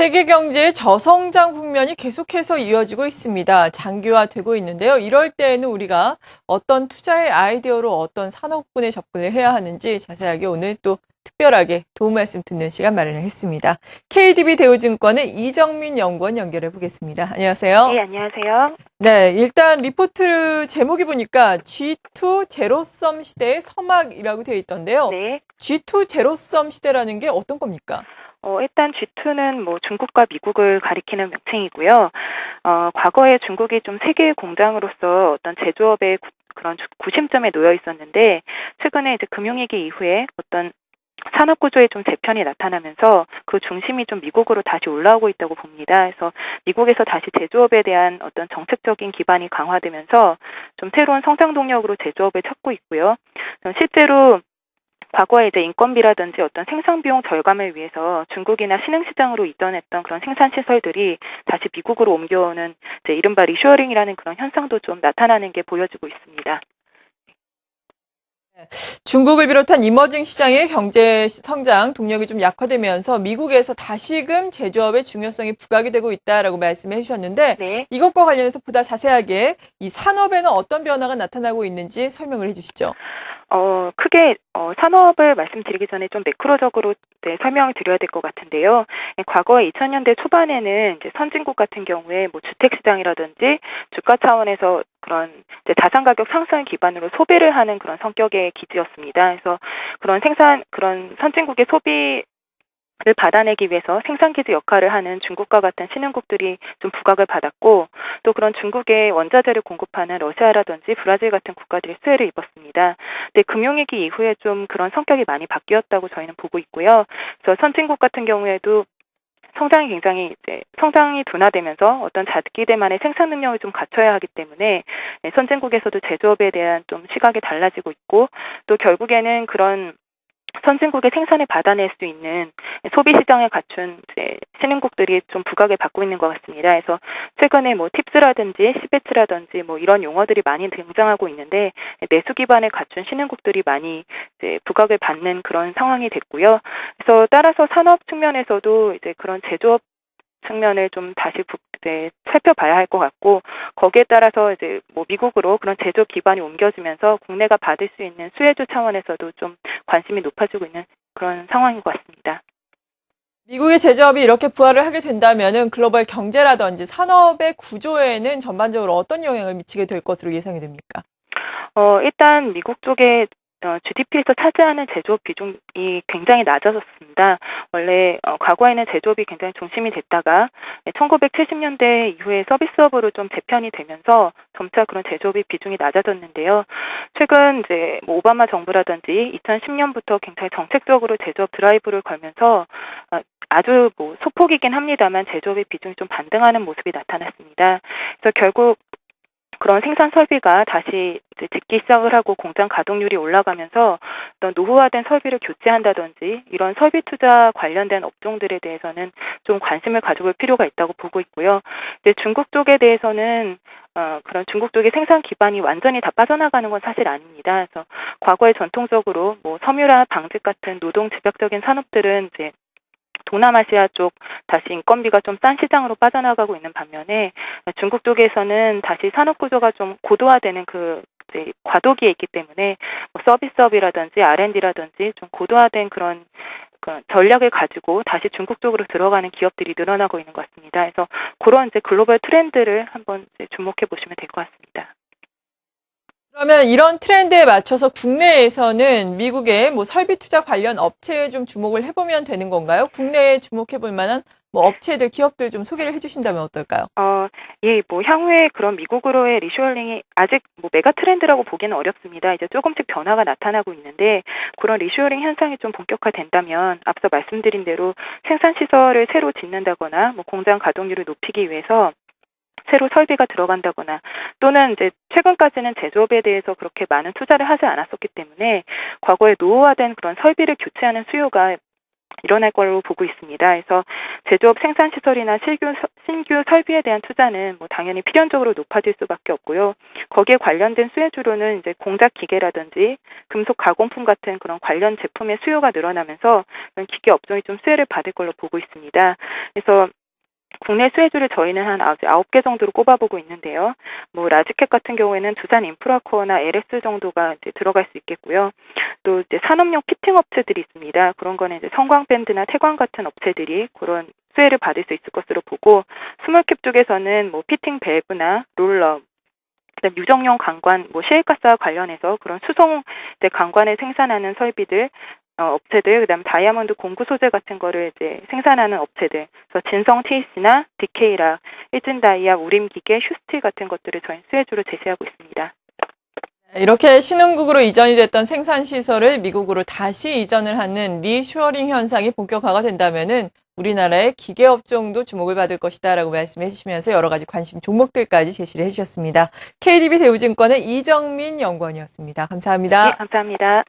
세계 경제의 저성장 국면이 계속해서 이어지고 있습니다. 장기화되고 있는데요. 이럴 때에는 우리가 어떤 투자의 아이디어로 어떤 산업군에 접근을 해야 하는지 자세하게 오늘 또 특별하게 도움 말씀 듣는 시간 마련을 했습니다. KDB 대우증권의 이정민 연구원 연결해 보겠습니다. 안녕하세요. 네, 안녕하세요. 네, 일단 리포트 제목이 보니까 G2 제로섬 시대의 서막이라고 되어 있던데요. 네. G2 제로섬 시대라는 게 어떤 겁니까? 일단 G2는 중국과 미국을 가리키는 명칭이고요. 과거에 중국이 좀 세계 공장으로서 어떤 제조업의 그런 구심점에 놓여 있었는데, 최근에 이제 금융위기 이후에 어떤 산업 구조에 좀 재편이 나타나면서 그 중심이 좀 미국으로 다시 올라오고 있다고 봅니다. 그래서 미국에서 다시 제조업에 대한 어떤 정책적인 기반이 강화되면서 좀 새로운 성장 동력으로 제조업을 찾고 있고요. 실제로 과거에 이제 인건비라든지 어떤 생산 비용 절감을 위해서 중국이나 신흥시장으로 이전했던 그런 생산 시설들이 다시 미국으로 옮겨오는 이제 이른바 리쇼어링이라는 그런 현상도 좀 나타나는 게 보여지고 있습니다. 중국을 비롯한 이머징 시장의 경제 성장 동력이 좀 약화되면서 미국에서 다시금 제조업의 중요성이 부각이 되고 있다라고 말씀해 주셨는데 네. 이것과 관련해서 보다 자세하게 이 산업에는 어떤 변화가 나타나고 있는지 설명을 해 주시죠. 크게 산업을 말씀드리기 전에 좀 매크로적으로 설명을 드려야 될 것 같은데요. 과거 2000년대 초반에는 이제 선진국 같은 경우에 주택 시장이라든지 주가 차원에서 그런 이제 자산 가격 상승을 기반으로 소비를 하는 그런 성격의 기지였습니다. 그래서 그런 선진국의 소비를 받아내기 위해서 생산기지 역할을 하는 중국과 같은 신흥국들이 좀 부각을 받았고, 또 그런 중국의 원자재를 공급하는 러시아라든지 브라질 같은 국가들이 수혜를 입었습니다. 근데 금융위기 이후에 좀 그런 성격이 많이 바뀌었다고 저희는 보고 있고요. 그래서 선진국 같은 경우에도 성장이 둔화되면서 어떤 자기들만의 생산 능력을 좀 갖춰야 하기 때문에 선진국에서도 제조업에 대한 좀 시각이 달라지고 있고, 또 결국에는 그런 선진국의 생산을 받아낼 수 있는 소비 시장을 갖춘 이제 신흥국들이 좀 부각을 받고 있는 것 같습니다. 그래서 최근에 팁스라든지 시베트라든지 이런 용어들이 많이 등장하고 있는데, 내수 기반을 갖춘 신흥국들이 많이 이제 부각을 받는 그런 상황이 됐고요. 그래서 따라서 산업 측면에서도 이제 그런 제조업 측면을 좀 다시 살펴봐야 할 것 같고, 거기에 따라서 이제 미국으로 그런 제조업 기반이 옮겨지면서 국내가 받을 수 있는 수혜주 차원에서도 좀 관심이 높아지고 있는 그런 상황인 것 같습니다. 미국의 제조업이 이렇게 부활을 하게 된다면은 글로벌 경제라든지 산업의 구조에는 전반적으로 어떤 영향을 미치게 될 것으로 예상이 됩니까? 일단 미국 쪽에 GDP에서 차지하는 제조업 비중이 굉장히 낮아졌습니다. 원래 과거에는 제조업이 굉장히 중심이 됐다가 1970년대 이후에 서비스업으로 좀 재편이 되면서 점차 그런 제조업의 비중이 낮아졌는데요. 최근 이제 오바마 정부라든지 2010년부터 굉장히 정책적으로 제조업 드라이브를 걸면서 아주 소폭이긴 합니다만 제조업의 비중이 좀 반등하는 모습이 나타났습니다. 그래서 결국 그런 생산 설비가 다시 이제 짓기 시작을 하고 공장 가동률이 올라가면서 어떤 노후화된 설비를 교체한다든지 이런 설비 투자 관련된 업종들에 대해서는 좀 관심을 가져볼 필요가 있다고 보고 있고요. 이제 중국 쪽에 대해서는 그런 중국 쪽의 생산 기반이 완전히 다 빠져나가는 건 사실 아닙니다. 그래서 과거에 전통적으로 섬유나 방직 같은 노동 집약적인 산업들은 이제 동남아시아 쪽 다시 인건비가 좀 싼 시장으로 빠져나가고 있는 반면에, 중국 쪽에서는 다시 산업 구조가 좀 고도화되는 이제 과도기에 있기 때문에 서비스업이라든지 R&D라든지 좀 고도화된 그런 전략을 가지고 다시 중국 쪽으로 들어가는 기업들이 늘어나고 있는 것 같습니다. 그래서 그런 이제 글로벌 트렌드를 한번 이제 주목해 보시면 될 것 같습니다. 그러면 이런 트렌드에 맞춰서 국내에서는 미국의 설비 투자 관련 업체에 좀 주목을 해보면 되는 건가요? 국내에 주목해 볼 만한 업체들, 기업들 좀 소개를 해주신다면 어떨까요? 예, 향후에 그런 미국으로의 리쇼어링이 아직 메가 트렌드라고 보기는 어렵습니다. 이제 조금씩 변화가 나타나고 있는데, 그런 리쇼어링 현상이 좀 본격화된다면 앞서 말씀드린 대로 생산 시설을 새로 짓는다거나 공장 가동률을 높이기 위해서 새로 설비가 들어간다거나, 또는 이제 최근까지는 제조업에 대해서 그렇게 많은 투자를 하지 않았었기 때문에 과거에 노후화된 그런 설비를 교체하는 수요가 일어날 걸로 보고 있습니다. 그래서 제조업 생산시설이나 신규 설비에 대한 투자는 뭐 당연히 필연적으로 높아질 수밖에 없고요. 거기에 관련된 수혜주로는 이제 공작 기계라든지 금속 가공품 같은 그런 관련 제품의 수요가 늘어나면서 기계 업종이 좀 수혜를 받을 걸로 보고 있습니다. 그래서 국내 수혜주를 저희는 한 9개 정도로 꼽아보고 있는데요. 뭐 라지캡 같은 경우에는 두산 인프라코어나 LS 정도가 이제 들어갈 수 있겠고요. 또 이제 산업용 피팅 업체들이 있습니다. 그런 거는 이제 성광밴드나 태광 같은 업체들이 그런 수혜를 받을 수 있을 것으로 보고, 스몰캡 쪽에서는 뭐 피팅 밸브나 롤러, 그다음 유정용 관관, 뭐 시외가스와 관련해서 그런 수송 관관을 생산하는 설비들, 업체들, 그다음 다이아몬드 공구 소재 같은 거를 이제 생산하는 업체들, 그래서 진성 TC나 디케이라, 일진다이아, 우림기계, 휴스틸 같은 것들을 저희 수혜주로 제시하고 있습니다. 이렇게 신흥국으로 이전이 됐던 생산시설을 미국으로 다시 이전을 하는 리쇼어링 현상이 본격화가 된다면은 우리나라의 기계업종도 주목을 받을 것이다라고 말씀해 주시면서 여러 가지 관심 종목들까지 제시를 해주셨습니다. KDB 대우증권의 이정민 연구원이었습니다. 감사합니다. 네, 감사합니다.